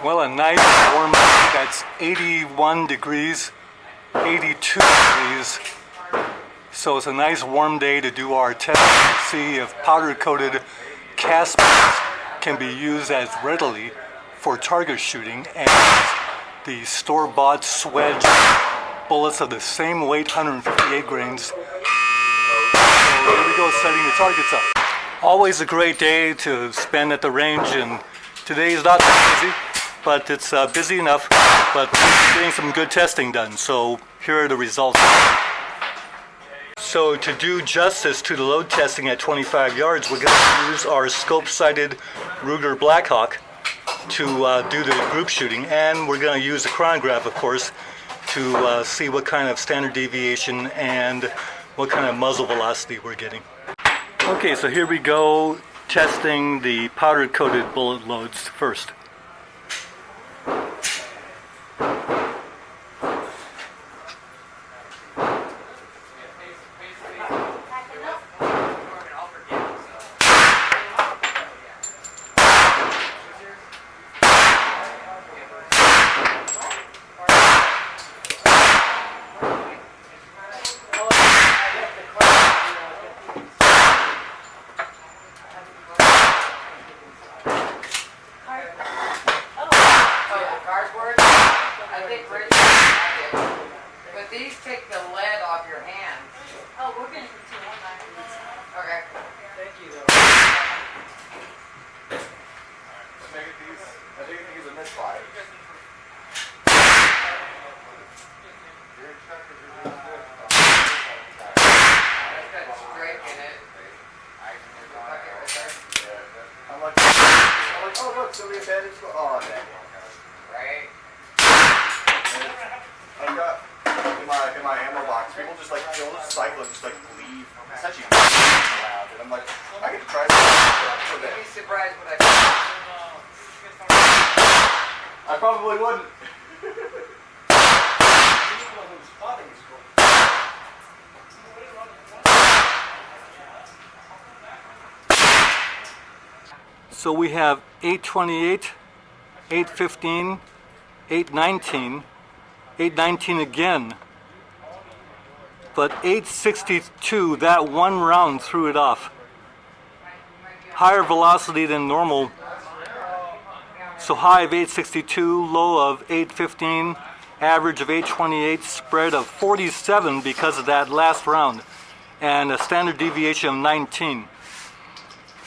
Well, a nice warm day. That's 81 degrees, 82 degrees. So it's a nice warm day to do our test and see if powder-coated cast bullets can be used as readily for target shooting as the store-bought Swedge bullets of the same weight, 158 grains. So here we go, setting the targets up. Always a great day to spend at the range, and today is not that busy, but it's busy enough, but getting some good testing done. So here are the results. So to do justice to the load testing at 25 yards, we're going to use our scope-sighted Ruger Blackhawk to do the group shooting, and we're going to use the Chronograph, of course, to see what kind of standard deviation and what kind of muzzle velocity we're getting. Okay, so here we go, testing the powder-coated bullet loads first. But these take the lead off your hand. Oh, we're going to continue on that. Okay. Thank you, though. Let's make it these. I think it's a misfire. That's got straight in it. I'm like, oh look, somebody abandoned. Oh, dang. Right. I've got in my ammo box, people just like kill the cycle and just like leave. It's actually loud, and I'm like, I could try You'd be surprised what I found. I probably wouldn't. So we have 828, 815, 819, 819 again, but 862, that one round threw it off. Higher velocity than normal, so high of 862, low of 815, average of 828, spread of 47 because of that last round, and a standard deviation of 19.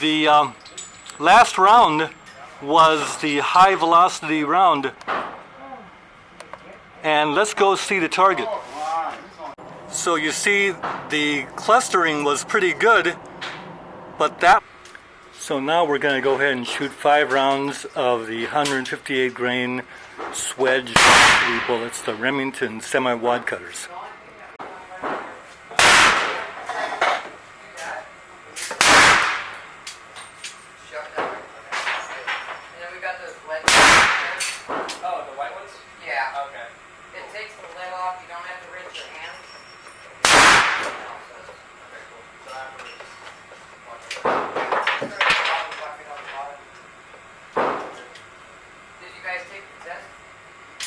The last round was the high velocity round, and let's go see the target. So you see the clustering was pretty good, but that... So now we're going to go ahead and shoot 5 rounds of the 158 grain Swedge bullets, the Remington semi-wadcutters. Oh, the white ones? Yeah. Okay. It takes the lid off. You don't have to rinse your hands. Okay, cool. So afterwards, did you guys take the test?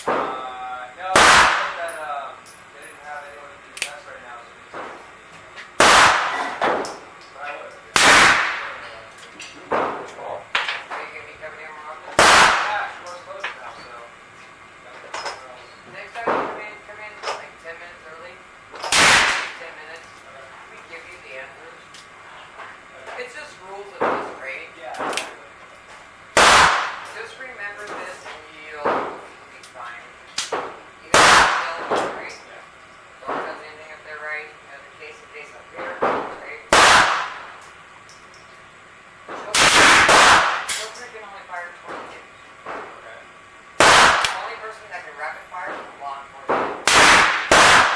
No, that they didn't have anyone to do the test right now, so but I would. Are you going to be coming in more often? Yeah, she was close now, so. Next time you come in like 10 minutes early. 10 minutes. We give you the answers. It's just rules of this grade. Yeah. Just remember this and you'll be fine. You got to tell them right. Don't touch anything if they're right. You have the case up here. Right. Children can only fire 20 kids. Okay. The only person that can rapid fire is law enforcement. The only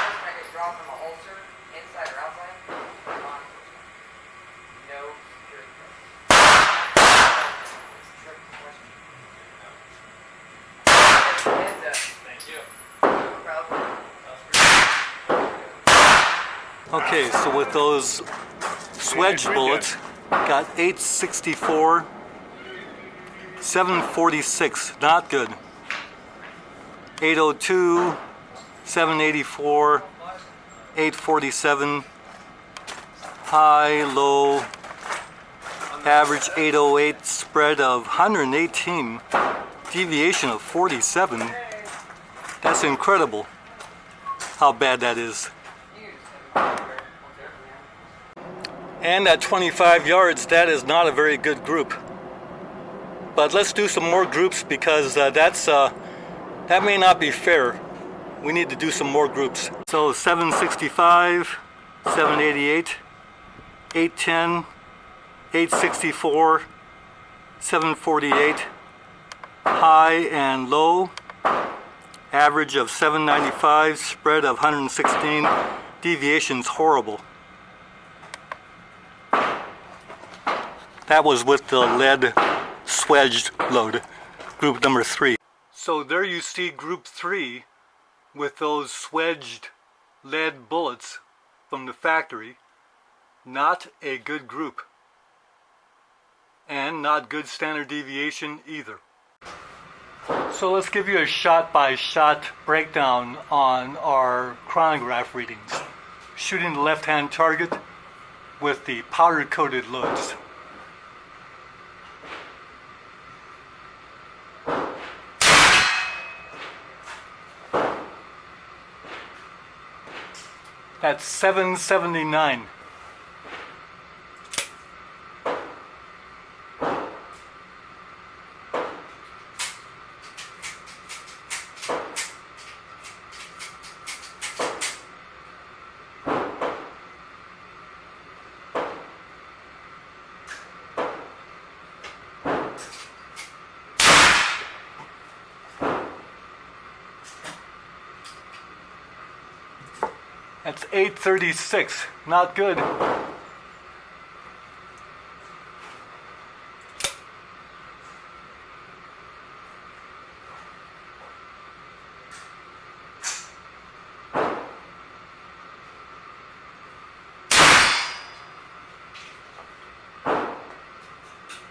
person that can draw from a holster, inside or outside, is law enforcement. No security guard. It's a trick question. Heads up. Thank you. No problem. Okay, so with those Swedge bullets, got 864, 746, not good. 802, 784, 847, high, low, average 808, spread of 118, deviation of 47. That's incredible how bad that is. And at 25 yards, that is not a very good group. But let's do some more groups because that may not be fair. We need to do some more groups. So 765, 788, 810, 864, 748, high and low, average of 795, spread of 116, deviation's horrible. That was with the lead swedged load, group number 3. So there you see group 3 with those swedged lead bullets from the factory. Not a good group. And not good standard deviation either. So let's give you a shot-by-shot breakdown on our chronograph readings. Shooting the left-hand target with the powder-coated loads. That's 779. That's 836, not good.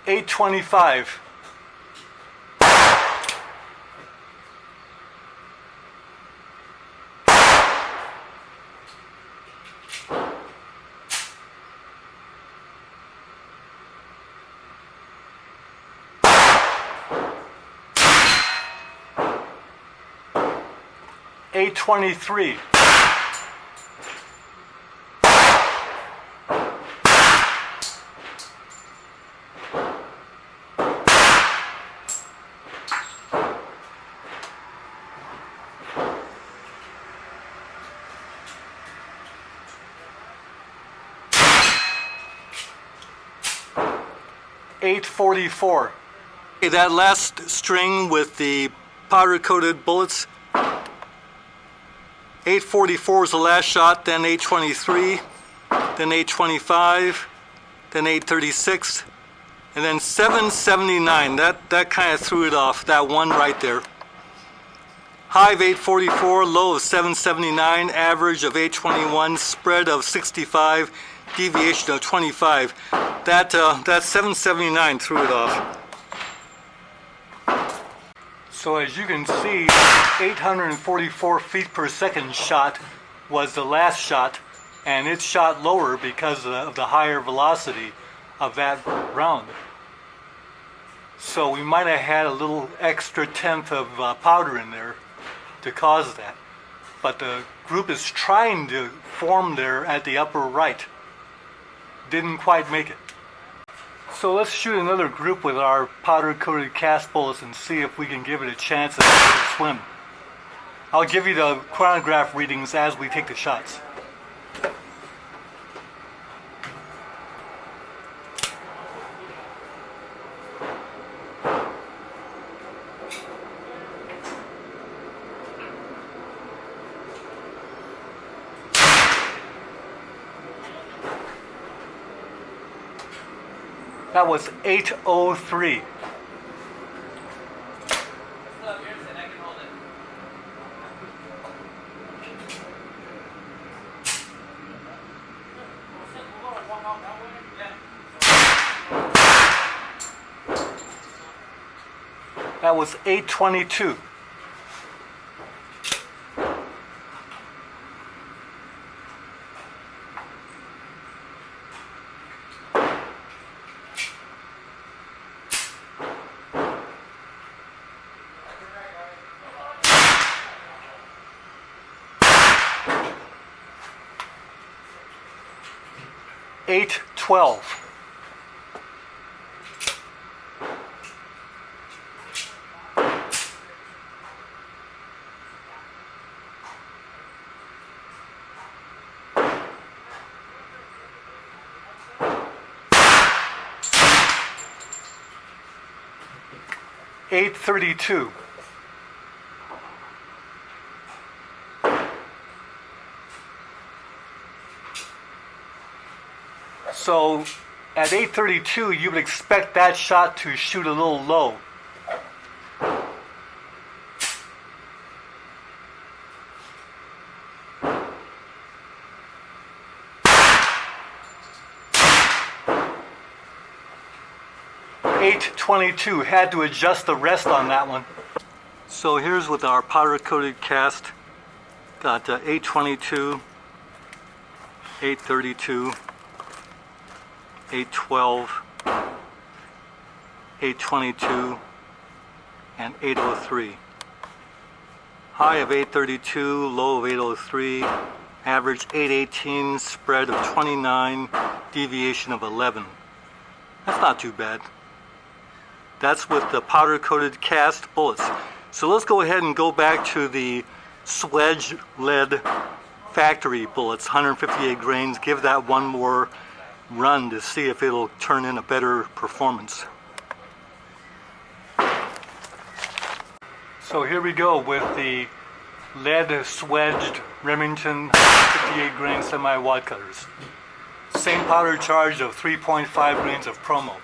$825. $823. $844. Okay, that last string with the powder-coated bullets, 844 is the last shot, then 823, then 825, then 836, and then 779. That kind of threw it off, that one right there. High of 844, low of 779, average of 821, spread of 65, deviation of 25. That 779 threw it off. So as you can see, 844 feet per second shot was the last shot, and it shot lower because of the higher velocity of that round. So we might have had a little extra tenth of powder in there to cause that. But the group is trying to form there at the upper right. Didn't quite make it. So let's shoot another group with our powder-coated cast bullets and see if we can give it a chance at swim. I'll give you the chronograph readings as we take the shots. That was 803. That was 822. Eight 12. Eight 32. So at 832, you would expect that shot to shoot a little low. .822, had to adjust the rest on that one. So here's with our powder coated cast. Got 822, 832, 812, 822, and 803. High of 832, low of 803, average 818, spread of 29, deviation of 11. That's not too bad. That's with the powder coated cast bullets. So let's go ahead and go back to the Swedge lead factory bullets, 158 grains. Give that one more run to see if it'll turn in a better performance. So here we go with the lead swedged Remington 58 grain semi-wad cutters. Same powder charge of 3.5 grains of promo.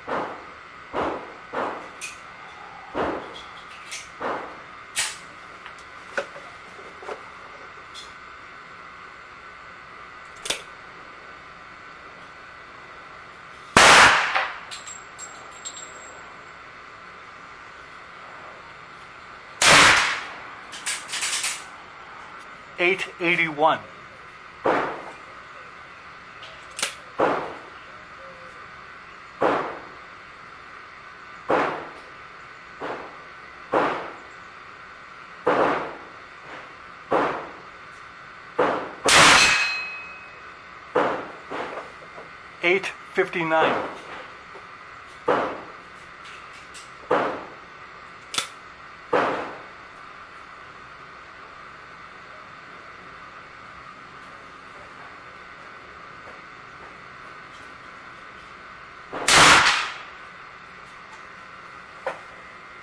$8.81. $8.59.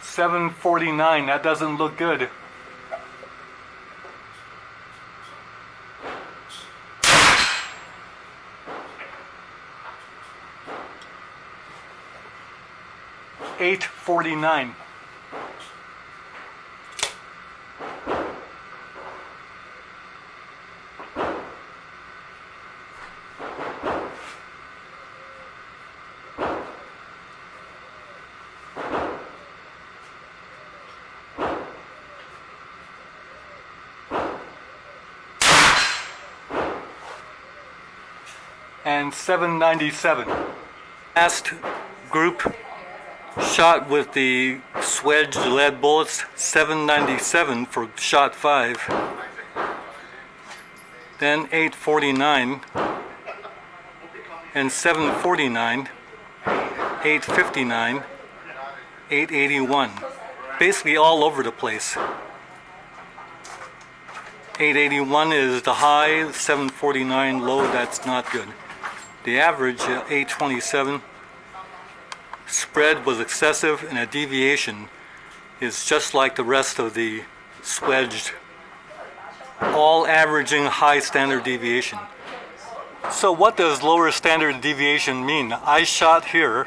$7.49. That doesn't look good. $8.49. And $7.97. Last group shot with the swedged lead bullets, $7.97 for shot 5. Then $8.49 and $7.49, $8.59, $8.81. Basically all over the place. $8.81 is the high, $7.49 low. That's not good. The average, $8.27. Spread was excessive, and a deviation is just like the rest of the swedged, all averaging high standard deviation. So what does lower standard deviation mean? I shot here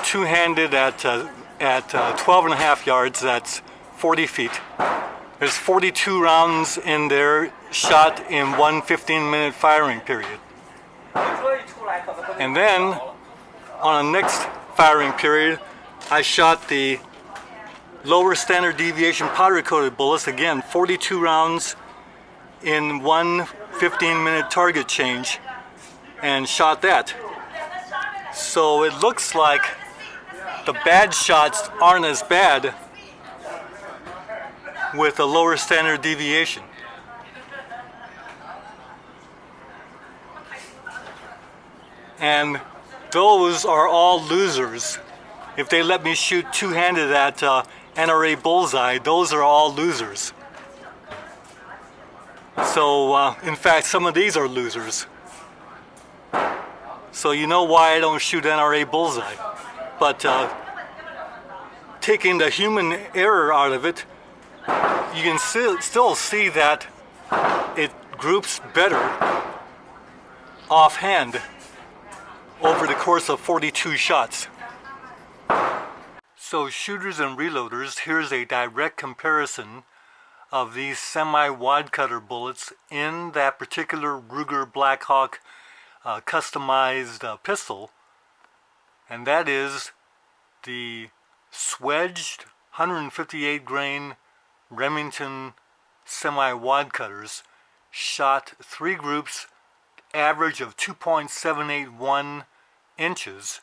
two-handed at 12 and a half yards. That's 40 feet. There's 42 rounds in there shot in one 15-minute firing period. And then on the next firing period, I shot the lower standard deviation powder coated bullets, again 42 rounds in one 15-minute target change, and shot that. So it looks like the bad shots aren't as bad with a lower standard deviation. And those are all losers. If they let me shoot two-handed at NRA bullseye, those are all losers. So in fact, some of these are losers. So you know why I don't shoot NRA bullseye. But taking the human error out of it, you can still see that it groups better offhand over the course of 42 shots. So shooters and reloaders, here's a direct comparison of these semi-wad cutter bullets in that particular Ruger Blackhawk customized pistol, and that is the swedged 158 grain Remington semi-wad cutters, shot 3 groups, average of 2.781 inches,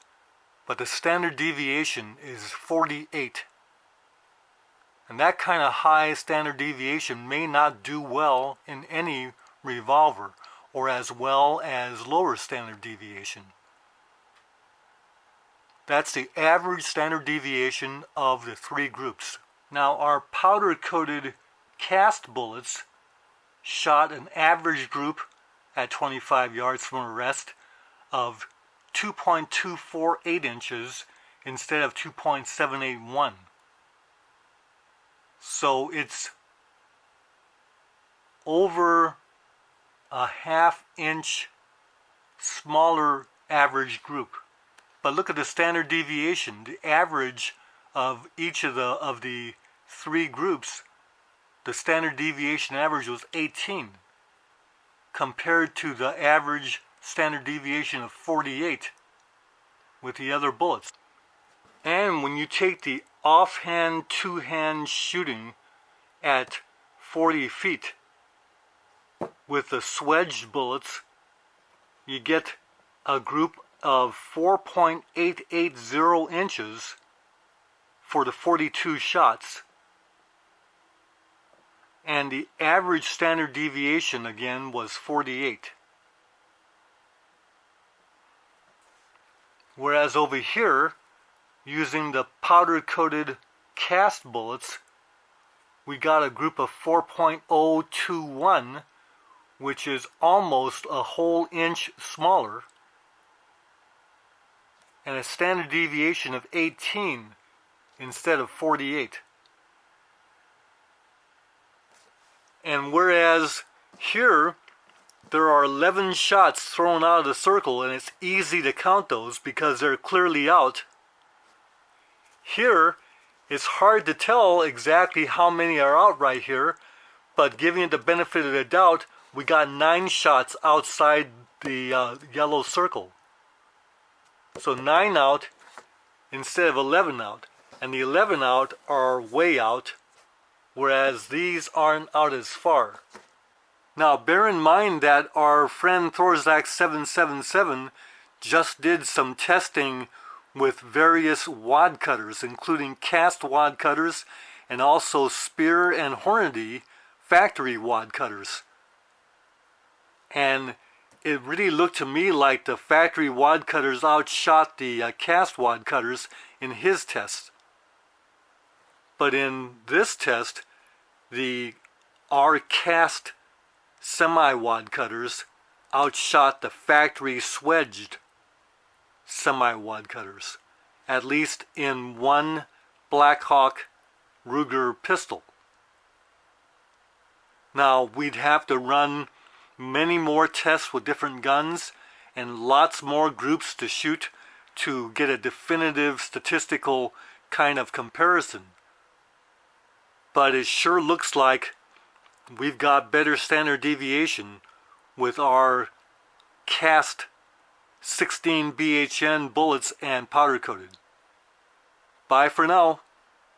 but the standard deviation is 48. And that kind of high standard deviation may not do well in any revolver, or as well as lower standard deviation. That's the average standard deviation of the 3 groups. Now our powder coated cast bullets shot an average group at 25 yards from a rest of 2.248 inches instead of 2.781. So it's over a ½ inch smaller average group. But look at the standard deviation. The average of each of the 3 groups, the standard deviation average was 18 compared to the average standard deviation of 48 with the other bullets. And when you take the offhand two-hand shooting at 40 feet with the swedged bullets, you get a group of 4.880 inches for the 42 shots. And the average standard deviation again was 48. Whereas over here, using the powder coated cast bullets, we got a group of 4.021, which is almost a whole inch smaller, and a standard deviation of 18 instead of 48. And whereas here there are 11 shots thrown out of the circle, and it's easy to count those because they're clearly out, here it's hard to tell exactly how many are out right here, but giving it the benefit of the doubt, we got 9 shots outside the yellow circle. So 9 out instead of 11 out. And the 11 out are way out, whereas these aren't out as far. Now bear in mind that our friend Thorzak 777 just did some testing with various wad cutters, including cast wad cutters and also Speer and Hornady factory wad cutters. And it really looked to me like the factory wad cutters outshot the cast wad cutters in his test. But in this test, our cast semi-wad cutters outshot the factory swedged semi-wad cutters, at least in one Blackhawk Ruger pistol. Now we'd have to run many more tests with different guns and lots more groups to shoot to get a definitive statistical kind of comparison. But it sure looks like we've got better standard deviation with our cast 16 BHN bullets and powder coated. Bye for now.